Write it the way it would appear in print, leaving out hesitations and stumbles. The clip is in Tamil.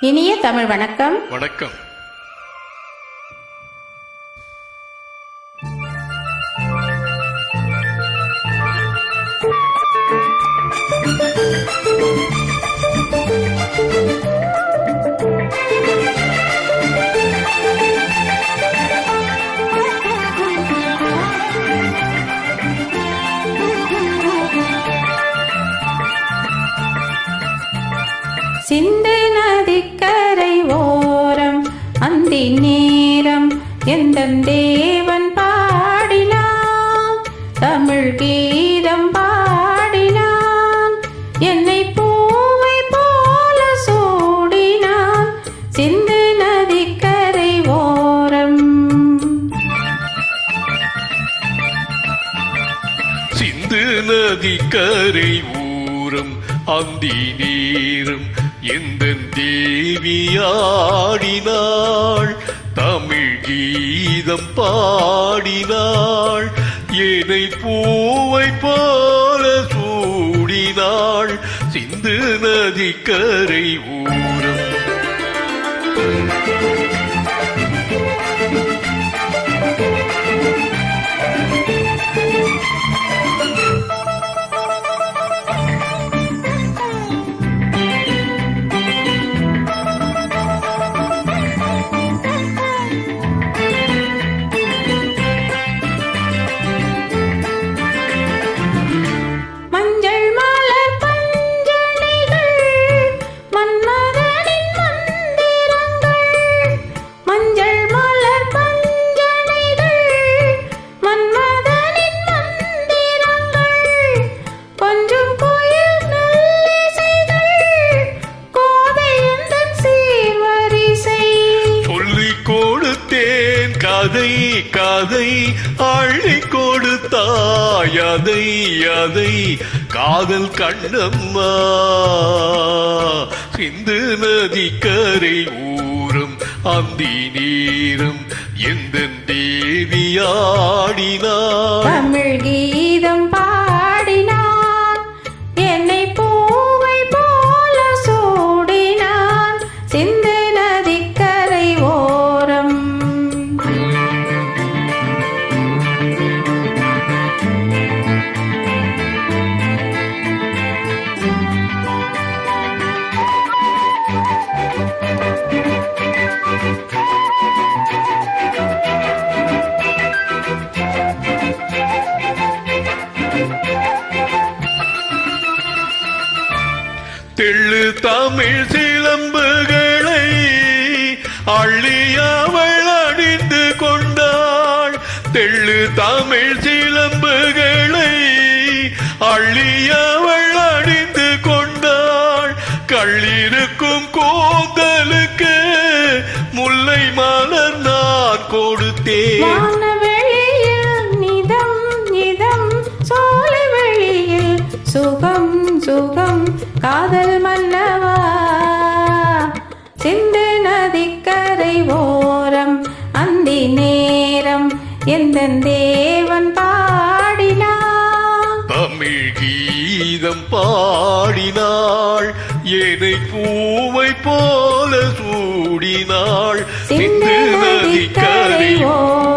இனிய தமிழ் வணக்கம். வணக்கம். சிந்து நதிக்கரை ஓரம் அந்தி நேரம் எந்தன் தேவன் பாடினான், தமிழ் கீதம் பாடினான், என்னை பூவை போல சூடினான். சிந்து நதிக்கரை ஓரம். சிந்து நதிக்கரை ஊரம் அந்தி நேரம் எந்தன் தேவியாடினாள், தமிழ் கீதம் பாடினாள், என்னை பூவை போல சூடினாள். சிந்து நதிக்கரை ஊரம். கதை கதை அள்ளி கொடுத்தாய், அதை அதை காதல் கண்ணம்மா. சிந்து நதிக்கரை ஊரம் அந்தி நேரம் எந்தன் தேவியாடினாள், தமிழ் கீதம் பாடினான், என்னை பூவை போல சூடினான். சிந்து நதிக்கரை ஓரம். தெள்ளு தமிழ் சிலம்புகளை அள்ளி அவள் அணிந்து கொண்டாள், தெள்ளு தமிழ் சிலம்புகளை அள்ளி அவள் அணிந்து கொண்டாள். கள்ளிருக்கும் கோதலுக்கு முல்லை மலர் நான் கொடுத்தேன், சுகம் சுகம் காதல் மன்னவா. சிந்து நதிக்கரை ஓரம் அந்தி நேரம் எந்தன் தேவன் பாடினான், தமிழ் கீதம் பாடினாள், என்னை பூவை போல சூடினாள். சிந்து நதிக்கரை ஓரம்.